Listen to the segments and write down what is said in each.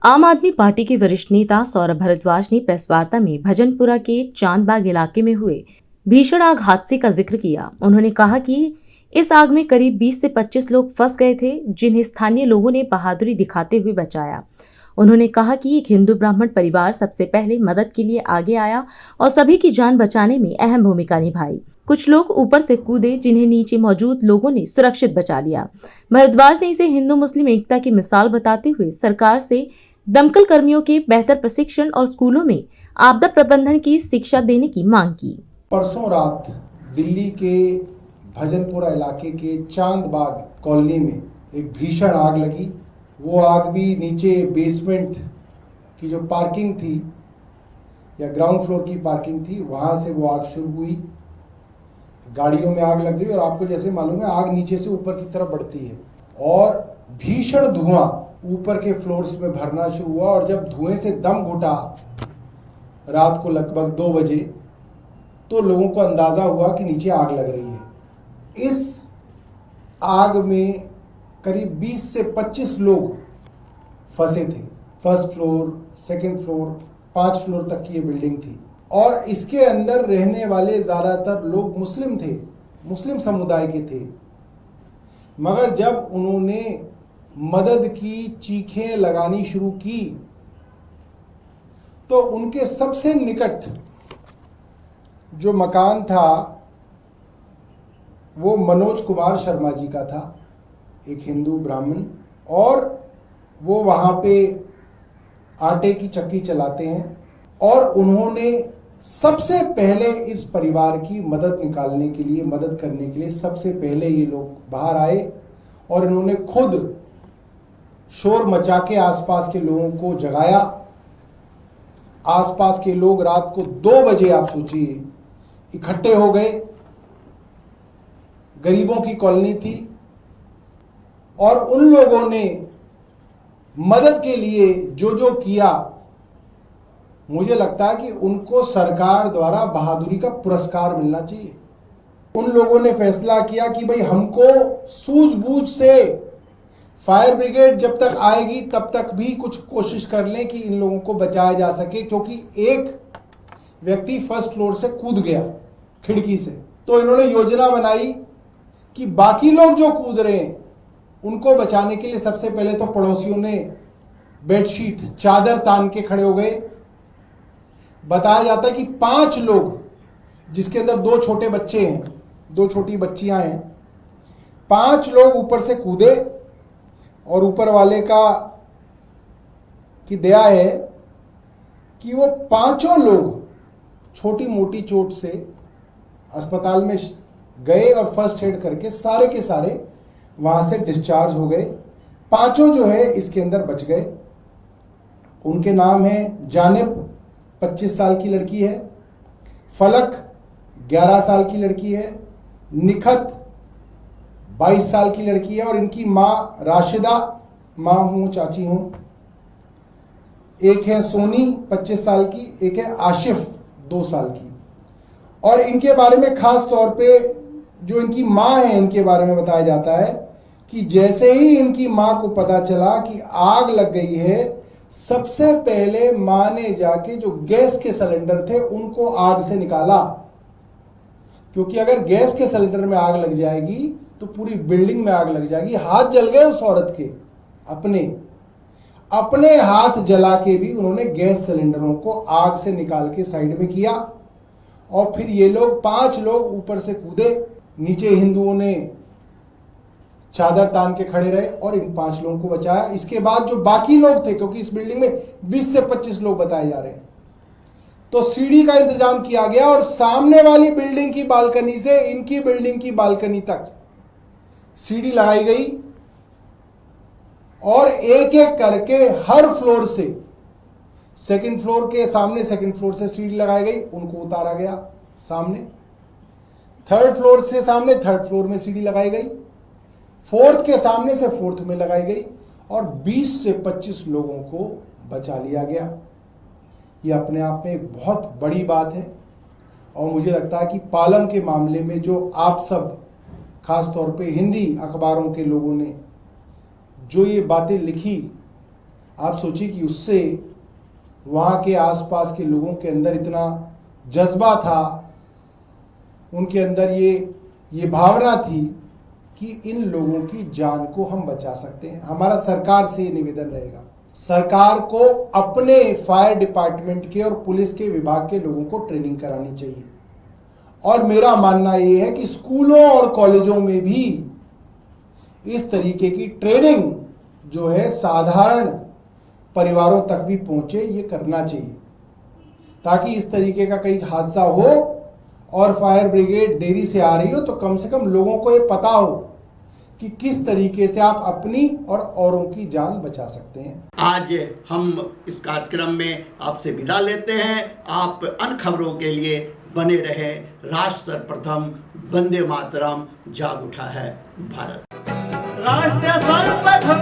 आम आदमी पार्टी के वरिष्ठ नेता सौरभ भारद्वाज ने प्रेस वार्ता में भजनपुरा के चांदबाग इलाके में हुए भीषण आग हादसे का जिक्र किया। उन्होंने कहा कि इस आग में करीब 20 से 25 लोग फंस गए थे, जिन्हें स्थानीय लोगों ने बहादुरी दिखाते हुए बचाया। उन्होंने कहा कि एक हिंदू ब्राह्मण परिवार सबसे पहले मदद के लिए आगे आया और सभी की जान बचाने में अहम भूमिका निभाई। कुछ लोग ऊपर से कूदे, जिन्हें नीचे मौजूद लोगों ने सुरक्षित बचा लिया। भारद्वाज ने इसे हिंदू मुस्लिम एकता की मिसाल बताते हुए सरकार से दमकल कर्मियों के बेहतर प्रशिक्षण और स्कूलों में आपदा प्रबंधन की शिक्षा देने की मांग की। परसों रात दिल्ली के भजनपुरा इलाके के चांदबाग कॉलोनी में एक भीषण आग लगी। वो आग भी नीचे बेसमेंट की जो पार्किंग थी या ग्राउंड फ्लोर की पार्किंग थी, वहाँ से वो आग शुरू हुई। गाड़ियों में आग लग गई और आपको जैसे मालूम है आग नीचे से ऊपर की तरफ बढ़ती है और भीषण धुआं ऊपर के फ्लोर्स में भरना शुरू हुआ। और जब धुएं से दम घुटा रात को लगभग 2 बजे, तो लोगों को अंदाजा हुआ कि नीचे आग लग रही है। इस आग में करीब 20 से 25 लोग फंसे थे। First floor, second floor, 5 floor तक की ये बिल्डिंग थी और इसके अंदर रहने वाले ज़्यादातर लोग मुस्लिम थे, मुस्लिम समुदाय के थे। मगर जब उन्होंने मदद की चीखें लगानी शुरू की तो उनके सबसे निकट जो मकान था वो मनोज कुमार शर्मा जी का था, एक हिंदू ब्राह्मण, और वो वहाँ पे आटे की चक्की चलाते हैं। और उन्होंने सबसे पहले इस परिवार की मदद निकालने के लिए, मदद करने के लिए सबसे पहले ये लोग बाहर आए और इन्होंने खुद शोर मचा के आसपास के लोगों को जगाया। आसपास के लोग रात को 2 बजे, आप सोचिए, इकट्ठे हो गए। गरीबों की कॉलोनी थी और उन लोगों ने मदद के लिए जो जो किया, मुझे लगता है कि उनको सरकार द्वारा बहादुरी का पुरस्कार मिलना चाहिए। उन लोगों ने फैसला किया कि भाई हमको सूझबूझ से फायर ब्रिगेड जब तक आएगी तब तक भी कुछ कोशिश कर लें कि इन लोगों को बचाया जा सके, क्योंकि एक व्यक्ति फर्स्ट फ्लोर से कूद गया खिड़की से। तो इन्होंने योजना बनाई कि बाकी लोग जो कूद रहे हैं उनको बचाने के लिए सबसे पहले तो पड़ोसियों ने बेडशीट, चादर तान के खड़े हो गए। बताया जाता है कि 5 लोग, जिसके अंदर 2 छोटे बच्चे हैं, 2 छोटी बच्चियां हैं, 5 लोग ऊपर से कूदे और ऊपर वाले की दया है कि वो 5 लोग छोटी मोटी चोट से अस्पताल में गए और फर्स्ट एड करके सारे के सारे वहाँ से डिस्चार्ज हो गए। 5 जो है इसके अंदर बच गए। उनके नाम है जानिब, 25 साल की लड़की है, फलक 11 साल की लड़की है, निखत 22 साल की लड़की है और इनकी माँ राशिदा, माँ हूँ, चाची हूँ। एक है सोनी 25 साल की, एक है आशिफ 2 साल की। और इनके बारे में खास तौर पे जो इनकी माँ है, इनके बारे में बताया जाता है कि जैसे ही इनकी माँ को पता चला कि आग लग गई है, सबसे पहले माँ ने जाके जो गैस के सिलेंडर थे उनको आग से निकाला, क्योंकि अगर गैस के सिलेंडर में आग लग जाएगी तो पूरी बिल्डिंग में आग लग जाएगी। हाथ जल गए उस औरत के, अपने हाथ जला के भी उन्होंने गैस सिलेंडरों को आग से निकाल के साइड में किया। और फिर ये लोग 5 लोग ऊपर से कूदे, नीचे हिंदुओं ने चादर तान के खड़े रहे और इन 5 लोगों को बचाया। इसके बाद जो बाकी लोग थे, क्योंकि इस बिल्डिंग में 20 से 25 लोग बताए जा रहे हैं, तो सीढ़ी का इंतजाम किया गया और सामने वाली बिल्डिंग की बालकनी से इनकी बिल्डिंग की बालकनी तक सीढ़ी लगाई गई और एक एक करके हर फ्लोर से, सेकंड फ्लोर के सामने सेकंड फ्लोर से सीढ़ी लगाई गई, उनको उतारा गया सामने। थर्ड फ्लोर से सामने थर्ड फ्लोर में सीढ़ी लगाई गई, फोर्थ के सामने से फोर्थ में लगाई गई और 20 से 25 लोगों को बचा लिया गया। ये अपने आप में एक बहुत बड़ी बात है और मुझे लगता है कि पालम के मामले में जो आप सब, खास तौर पे हिंदी अखबारों के लोगों ने जो ये बातें लिखी, आप सोचिए कि उससे वहाँ के आसपास के लोगों के अंदर इतना जज्बा था, उनके अंदर ये भावना थी कि इन लोगों की जान को हम बचा सकते हैं। हमारा सरकार से ये निवेदन रहेगा, सरकार को अपने फायर डिपार्टमेंट के और पुलिस के विभाग के लोगों को ट्रेनिंग करानी चाहिए। और मेरा मानना ये है कि स्कूलों और कॉलेजों में भी इस तरीके की ट्रेनिंग जो है साधारण परिवारों तक भी पहुंचे, ये करना चाहिए, ताकि इस तरीके का कहीं हादसा हो और फायर ब्रिगेड देरी से आ रही हो तो कम से कम लोगों को ये पता हो कि किस तरीके से आप अपनी और औरों की जान बचा सकते हैं। आज हम इस कार्यक्रम में आपसे विदा लेते हैं। आप अन्य खबरों के लिए बने रहे। राष्ट्र सर्वप्रथम, वंदे मातरम, जाग उठा है भारत। राष्ट्र सर्वप्रथम,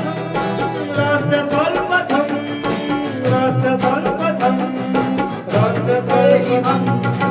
राष्ट्र सर्वप्रथम, राष्ट्र सर्वप्रथम, राष्ट्र सर्वप्रथम।